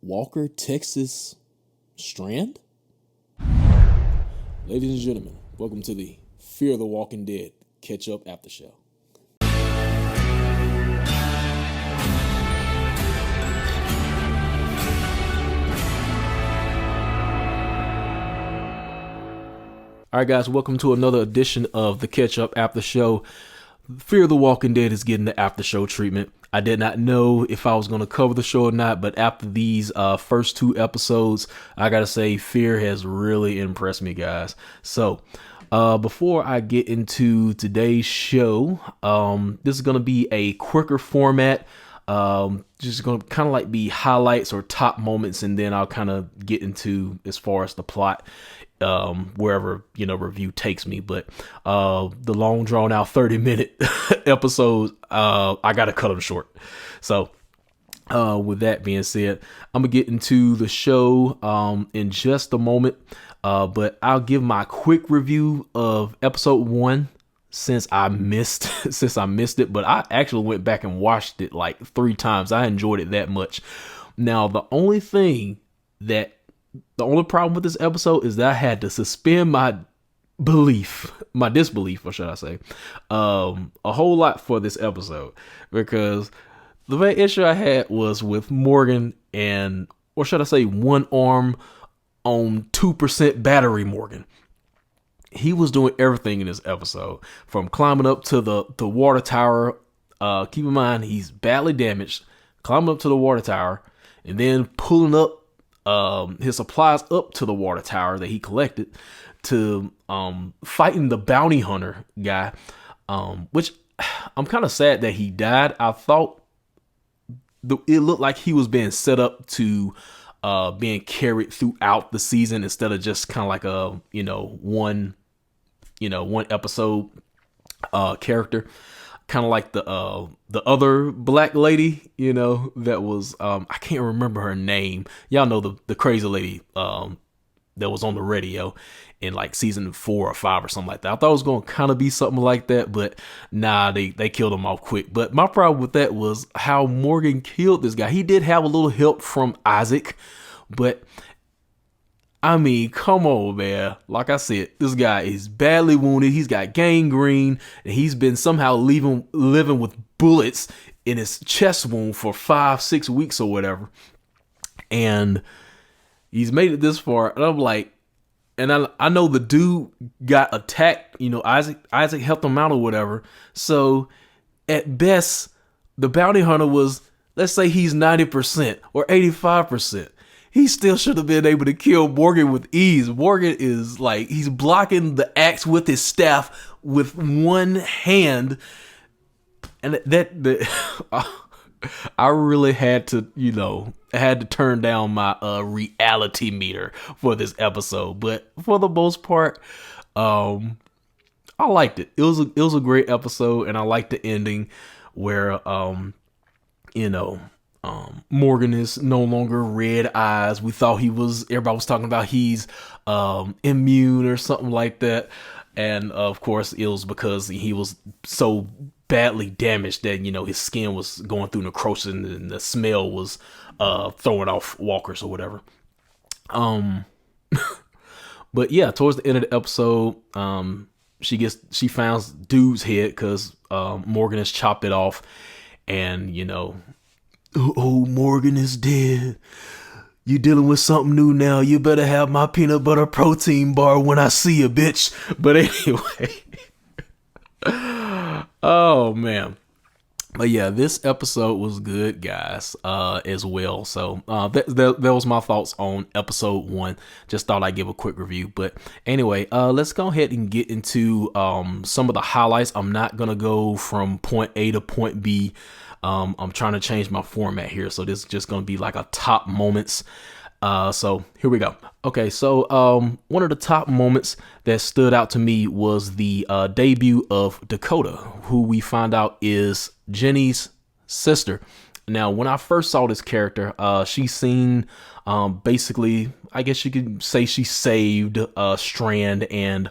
Walker, Texas Strand? Ladies and gentlemen, welcome to the Fear the Walking Dead Catch-Up Aftershow. All right, guys, welcome to another edition of the Catch-Up Aftershow. Fear the Walking Dead is getting the after-show treatment. I did not know if I was going to cover the show or not, but after these first two episodes, I got to say Fear has really impressed me, guys. So, before I get into today's show, this is going to be a quicker format. Just going to kind of like be highlights or top moments, and then I'll kind of get into as far as the plot wherever review takes me. But the long drawn out 30-minute episodes, I gotta cut them short. So with that being said, I'm gonna get into the show in just a moment, but I'll give my quick review of episode 1 since I missed it. But I actually went back and watched it like 3 times. I enjoyed it that much. Now the only problem with this episode is that I had to suspend my disbelief, or should I say, a whole lot for this episode, because the main issue I had was with Morgan or should I say one arm on 2% battery Morgan. He was doing everything in this episode, from climbing up to the water tower. Keep in mind, he's badly damaged, climbing up to the water tower, and then pulling up his supplies up to the water tower that he collected, to fighting the bounty hunter guy, which I'm kind of sad that he died. I thought it looked like he was being set up to being carried throughout the season instead of just kind of like a one episode character, kind of like the other black lady, that was I can't remember her name. Y'all know the crazy lady that was on the radio in like season 4 or 5 or something like that. I thought it was going to kind of be something like that, but nah, they killed him off quick. But my problem with that was how Morgan killed this guy. He did have a little help from Isaac, but I mean, come on, man. Like I said, this guy is badly wounded. He's got gangrene, and he's been somehow living with bullets in his chest wound for 5-6 weeks or whatever. And he's made it this far. And I'm like, and I know the dude got attacked. Isaac helped him out or whatever. So at best, the bounty hunter was, let's say he's 90% or 85%. He still should have been able to kill Morgan with ease. Morgan is like, he's blocking the axe with his staff with one hand. And I really had to turn down my reality meter for this episode. But for the most part, I liked it. It was a great episode, and I liked the ending where Morgan is no longer red eyes. We thought everybody was talking about he's immune or something like that. And of course it was because he was so badly damaged that, his skin was going through necrosis and the smell was throwing off walkers or whatever. But yeah, towards the end of the episode, she finds dude's head because Morgan has chopped it off, and oh, Morgan is dead. You dealing with something new now. You better have my peanut butter protein bar when I see you, bitch. But anyway. Oh, man. But yeah, this episode was good, guys, as well. So that was my thoughts on episode 1. Just thought I'd give a quick review. But anyway, let's go ahead and get into some of the highlights. I'm not going to go from point A to point B. I'm trying to change my format here, so this is just going to be like a top moments. So here we go. Okay, so one of the top moments that stood out to me was the debut of Dakota, who we find out is Jenny's sister. Now, when I first saw this character, she's seen basically, I guess you could say she saved Strand and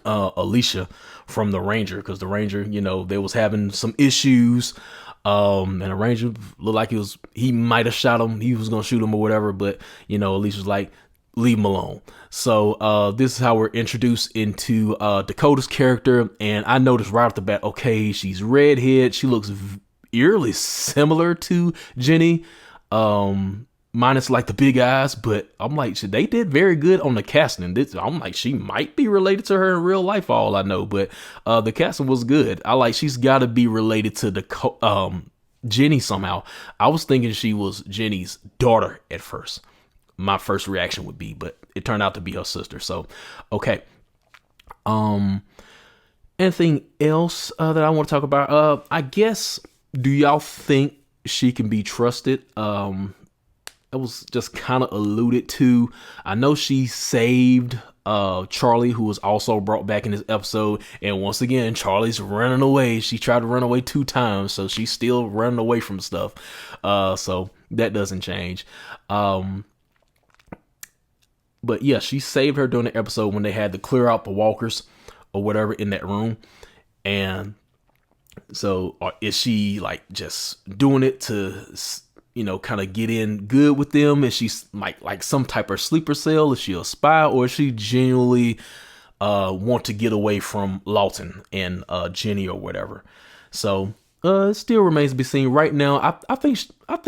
Alicia from the Ranger, because the Ranger, they was having some issues And the ranger looked like he might have shot him. He was gonna shoot him or whatever, but Alicia was like, leave him alone. So this is how we're introduced into Dakota's character, and I noticed right off the bat, okay, she's redhead. She looks eerily similar to Jenny, minus like the big eyes, but I'm like, they did very good on the casting. I'm like, she might be related to her in real life, all I know, but the casting was good. I like, she's got to be related to Jenny somehow. I was thinking she was Jenny's daughter at first. My first reaction would be, but it turned out to be her sister. So, okay. Anything else that I want to talk about? I guess, do y'all think she can be trusted? It was just kind of alluded to. I know she saved Charlie, who was also brought back in this episode, and once again Charlie's running away. She tried to run away 2 times, so she's still running away from stuff. So that doesn't change. But yeah, she saved her during the episode when they had to clear out the walkers or whatever in that room. And so is she like just doing it to kind of get in good with them? Is she like some type of sleeper cell? Is she a spy, or is she genuinely want to get away from Lawton and Jenny or whatever? So it still remains to be seen. Right now, I think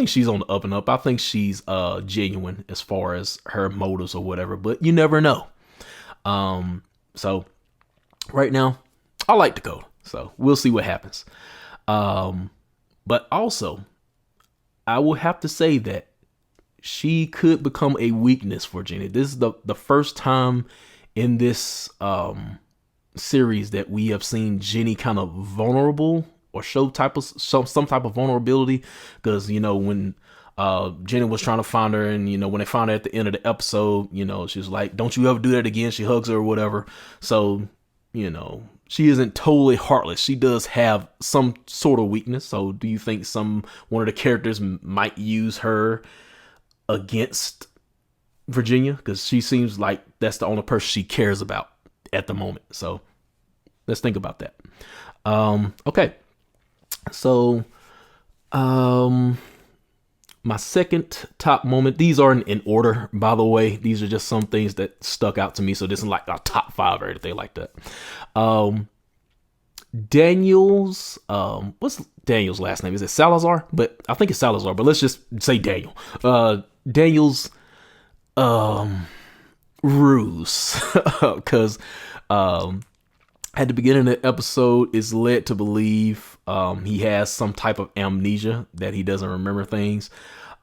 she's on the up and up. I think she's genuine as far as her motives or whatever, but you never know. So right now, I like Dakota. So we'll see what happens. But also, I will have to say that she could become a weakness for Jenny. This is the first time in this series that we have seen Jenny kind of vulnerable, or show some type of vulnerability. Because when Jenny was trying to find her, and when they found her at the end of the episode, she was like, "Don't you ever do that again." She hugs her or whatever. So she isn't totally heartless. She does have some sort of weakness. So do you think one of the characters might use her against Virginia? Because she seems like that's the only person she cares about at the moment. So let's think about that. Okay. So, my second top moment, these aren't in order, by the way. These are just some things that stuck out to me. So this is like a top 5 or anything like that. Daniel's, what's Daniel's last name? Is it Salazar? But I think it's Salazar, but let's just say Daniel. Daniel's, ruse. Cause, at the beginning of the episode is led to believe he has some type of amnesia, that he doesn't remember things.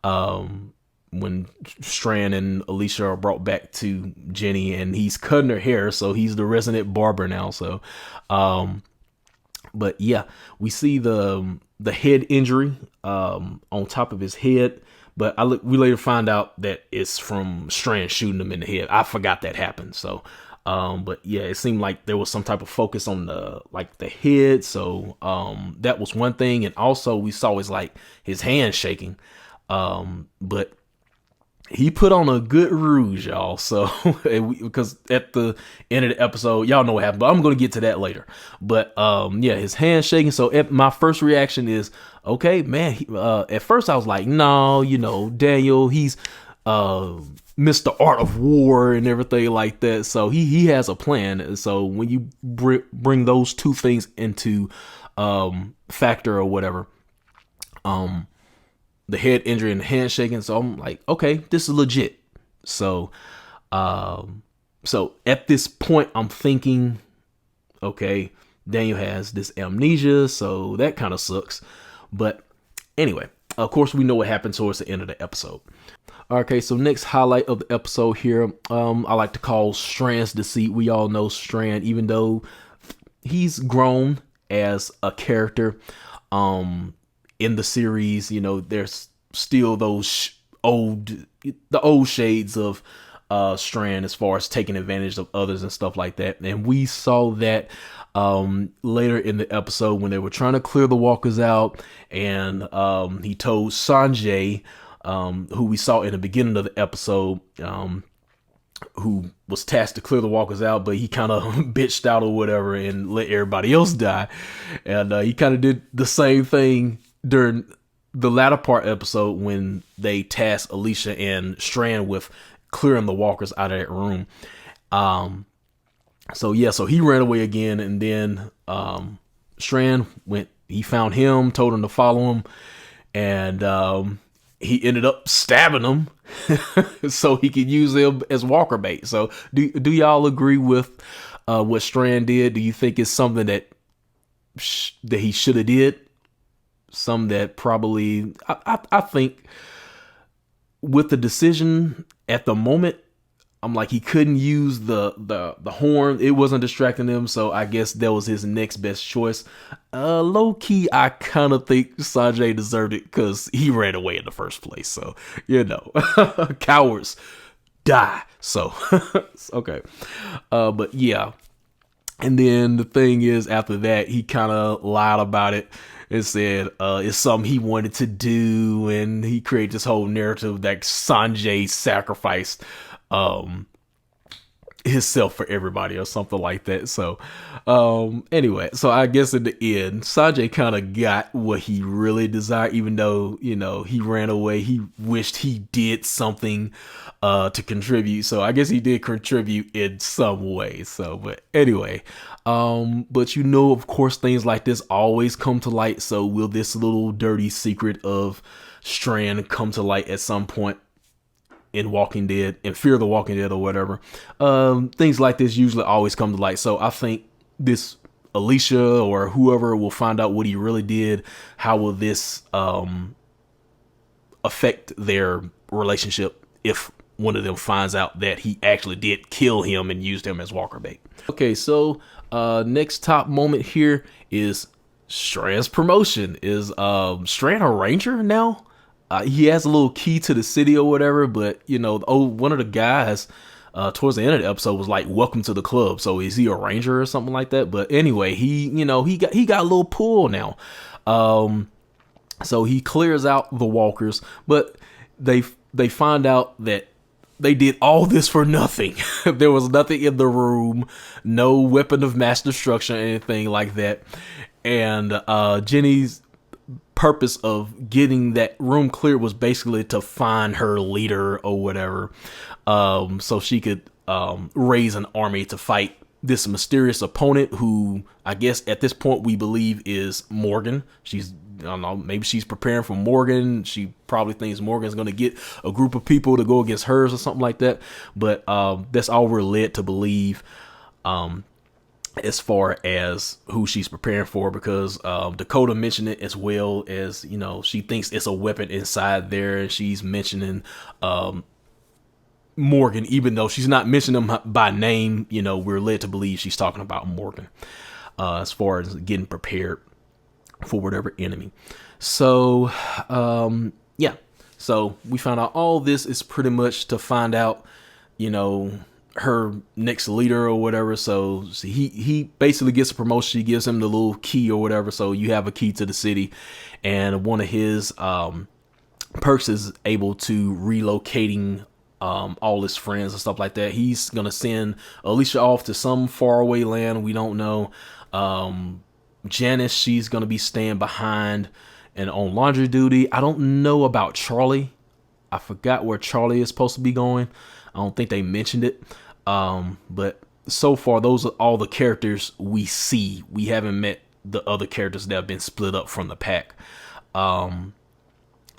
When Stran and Alicia are brought back to Jenny, and he's cutting her hair, so he's the resident barber now. So, but yeah, we see the head injury on top of his head. But we later find out that it's from Stran shooting him in the head. I forgot that happened. So. But yeah, it seemed like there was some type of focus on the head. So, that was one thing. And also we saw his hand shaking. But he put on a good ruse, y'all. So, because at the end of the episode, y'all know what happened, but I'm going to get to that later. But, yeah, his hand shaking. So my first reaction is, okay, man, at first I was like, no, Daniel, he's, Mr. Art of War and everything like that. So he has a plan. So when you bring those two things into factor or whatever, the head injury and the hand shaking. So I'm like, okay, this is legit. So at this point I'm thinking, okay, Daniel has this amnesia, so that kind of sucks. But anyway, of course we know what happened towards the end of the episode. Okay, so next highlight of the episode here, I like to call Stran's Deceit. We all know Stran, even though he's grown as a character in the series, there's still those old shades of Stran as far as taking advantage of others and stuff like that. And we saw that later in the episode when they were trying to clear the walkers out, and he told Sanjay, who we saw in the beginning of the episode, who was tasked to clear the walkers out, but he kind of bitched out or whatever and let everybody else die. And he kind of did the same thing during the latter part episode when they tasked Alicia and Strand with clearing the walkers out of that room. So he ran away again, and then Strand went. He found him, told him to follow him, and he ended up stabbing him so he could use him as walker bait. So do y'all agree with what Strand did? Do you think it's something that he should have did? Some that probably I think with the decision at the moment, I'm like, he couldn't use the horn. It wasn't distracting him, so I guess that was his next best choice. Low key, I kind of think Sanjay deserved it because he ran away in the first place. So, cowards die. So, okay. But yeah. And then the thing is, after that, he kind of lied about it and said it's something he wanted to do, and he created this whole narrative that Sanjay sacrificed himself for everybody or something like that. So anyway, so I guess in the end, Sanjay kind of got what he really desired, even though, he ran away. He wished he did something to contribute. So I guess he did contribute in some way. So, but anyway, but of course, things like this always come to light. So will this little dirty secret of Strand come to light at some point in Walking Dead, in Fear the Walking Dead or whatever? Things like this usually always come to light. So I think this Alicia or whoever will find out what he really did. How will this affect their relationship if one of them finds out that he actually did kill him and used him as walker bait? Okay, so next top moment here is Strands Promotion. Is Stran a ranger now? He has a little key to the city or whatever, but one of the guys towards the end of the episode was like, "Welcome to the club." So is he a ranger or something like that? But anyway, he got a little pull now. So he clears out the walkers, but they find out that they did all this for nothing. There was nothing in the room, no weapon of mass destruction, anything like that. And Jenny's purpose of getting that room cleared was basically to find her leader or whatever, so she could raise an army to fight this mysterious opponent who I guess at this point we believe is Morgan. I don't know, maybe she's preparing for Morgan. She probably thinks Morgan's going to get a group of people to go against hers or something like that. But that's all we're led to believe as far as who she's preparing for, because Dakota mentioned it as well as, she thinks it's a weapon inside there, and she's mentioning Morgan, even though she's not mentioning him by name. We're led to believe she's talking about Morgan as far as getting prepared for whatever enemy. So so we found out all this is pretty much to find out her next leader or whatever. So he basically gets a promotion. She gives him the little key or whatever, so you have a key to the city, and one of his perks is able to relocating all his friends and stuff like that. He's gonna send Alicia off to some faraway land we don't know. Janice, she's gonna be staying behind and on laundry duty. I don't know about Charlie. I forgot where Charlie is supposed to be going. I don't think they mentioned it. But so far, those are all the characters we see. We haven't met the other characters that have been split up from the pack.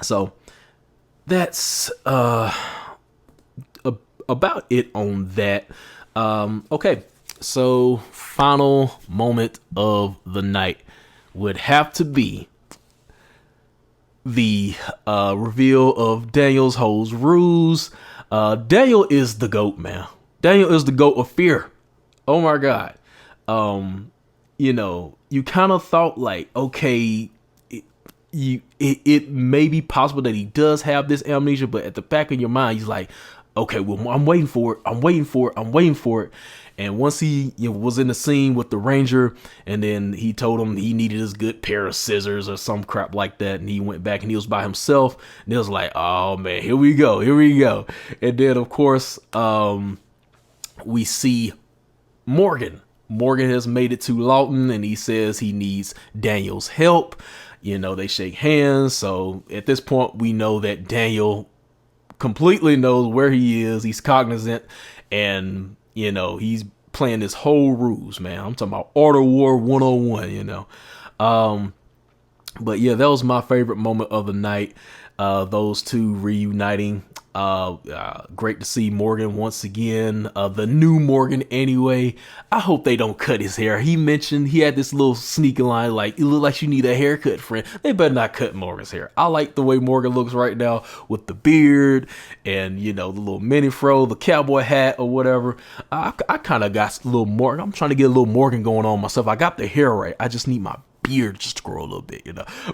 So that's about it on that. Okay, so final moment of the night would have to be the reveal of Daniel's whole ruse. Daniel is the GOAT, man. Daniel is the GOAT of fear. Oh my God. You kind of thought like, okay, it may be possible that he does have this amnesia, but at the back of your mind, he's like, okay, well, I'm waiting for it. And once he was in the scene with the ranger, and then he told him he needed his good pair of scissors or some crap like that, and he went back and he was by himself, and it was like, oh man, here we go. And then of course we see Morgan has made it to Lawton, and he says he needs Daniel's help. They shake hands. So at this point, we know that Daniel completely knows where he is. He's cognizant, and he's playing this whole ruse, man. I'm talking about Art of War 101. But yeah, that was my favorite moment of the night. Those two reuniting. Great to see Morgan once again. The new Morgan anyway. I hope they don't cut his hair. He mentioned he had this little sneaky line like, "You look like you need a haircut, friend." They better not cut Morgan's hair. I like the way Morgan looks right now with the beard and the little mini fro, the cowboy hat or whatever. I kind of got a little Morgan. I'm trying to get a little Morgan going on myself. I got the hair right. I just need my beard just to grow a little bit,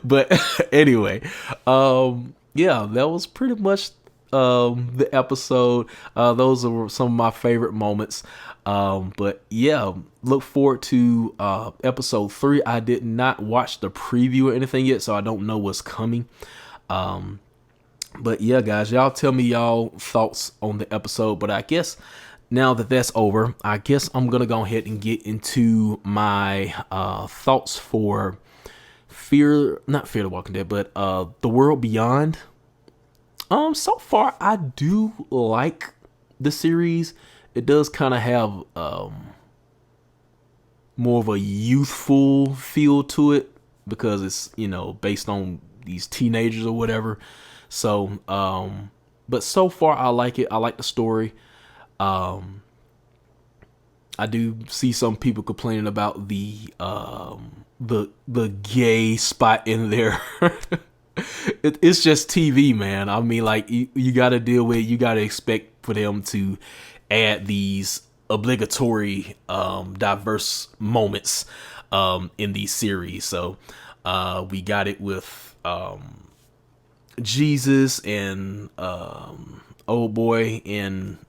But anyway, yeah, that was pretty much the episode. Those are some of my favorite moments. But yeah, look forward to episode 3. I did not watch the preview or anything yet, so I don't know what's coming. But yeah, guys, y'all tell me y'all thoughts on the episode. But I guess now that that's over, I guess I'm gonna go ahead and get into my thoughts for not Fear the Walking Dead, but The World Beyond. So far I do like the series. It does kind of have more of a youthful feel to it because it's based on these teenagers or whatever. So but so far I like it. I like the story. I do see some people complaining about the gay spot in there. It's just TV, man. I mean, like, you got to deal with, you got to expect for them to add these obligatory diverse moments in these series. So we got it with Jesus and old boy in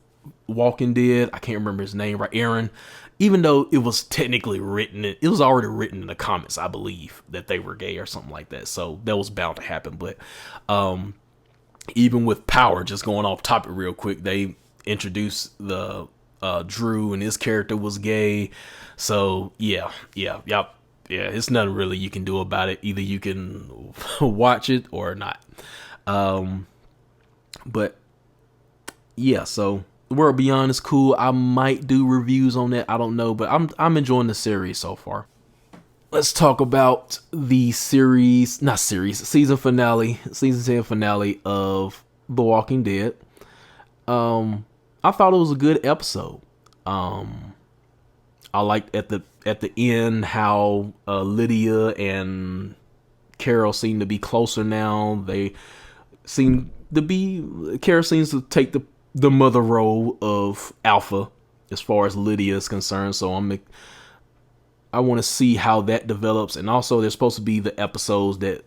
Walking Dead. I can't remember his name, right? Aaron. Even though it was technically written, it was already written in the comments, I believe, that they were gay or something like that. So that was bound to happen. But even with Power, just going off topic real quick, they introduced the Drew and his character was gay. So yeah, it's nothing really you can do about it. Either you can watch it or not. But yeah, so The World Beyond is cool. I might do reviews on that. I don't know, but I'm enjoying the series so far. Let's talk about the season finale, season 10 finale of The Walking Dead. I thought it was a good episode. I liked at the end how Lydia and Carol seem to be closer now. They seem to be, Carol seems to take the mother role of Alpha as far as Lydia is concerned. So I want to see how that develops. And also there's supposed to be the episodes that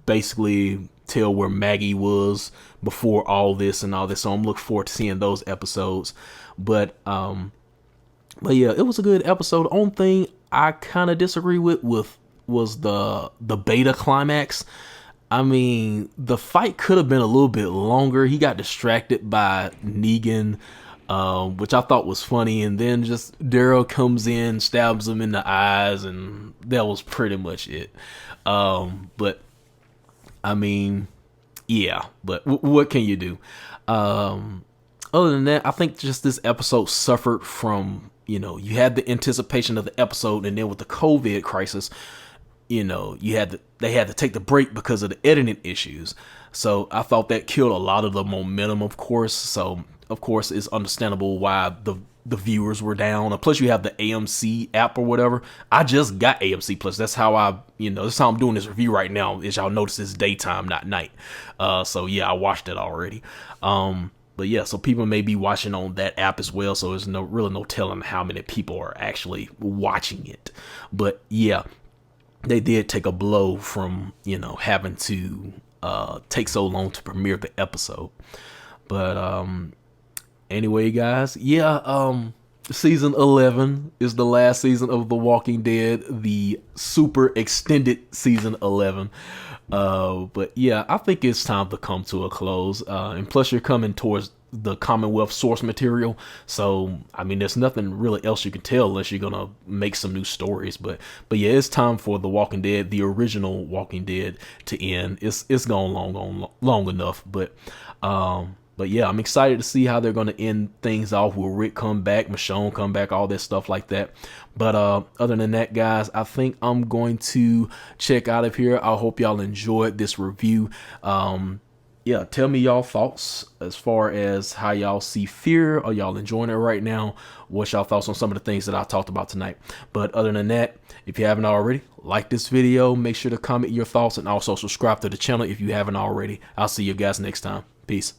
basically tell where Maggie was before all this and all this. So I'm looking forward to seeing those episodes. But yeah, it was a good episode. The only thing I kind of disagree with was the beta climax. I mean, the fight could have been a little bit longer. He got distracted by Negan, which I thought was funny. And then just Daryl comes in, stabs him in the eyes, and that was pretty much it. But I mean, yeah, but what can you do? Other than that, I think just this episode suffered from, you had the anticipation of the episode, and then with the COVID crisis, they had to take the break because of the editing issues. So I thought that killed a lot of the momentum, of course. So of course it's understandable why the viewers were down. And plus you have the AMC app or whatever. I just got AMC Plus. That's how that's how I'm doing this review right now. As y'all notice, it's daytime, not night. So yeah, I watched it already. But yeah, so people may be watching on that app as well. So there's really no telling how many people are actually watching it. But yeah, they did take a blow from, having to take so long to premiere the episode. But anyway, guys, yeah, season 11 is the last season of The Walking Dead, the super extended season 11. But yeah, I think it's time to come to a close. And plus you're coming towards the Commonwealth source material. So I mean, there's nothing really else you can tell unless you're gonna make some new stories. But yeah, it's time for The Walking Dead, the original Walking Dead, to end. It's gone long enough. But yeah, I'm excited to see how they're going to end things off. Will Rick come back, Michonne come back, all that stuff like that. But other than that, guys, I think I'm going to check out of here. I hope y'all enjoyed this review. Yeah, tell me y'all thoughts as far as how y'all see Fear. Are y'all enjoying it right now? What's y'all thoughts on some of the things that I talked about tonight? But other than that, if you haven't already, like this video, make sure to comment your thoughts, and also subscribe to the channel if you haven't already. I'll see you guys next time. Peace.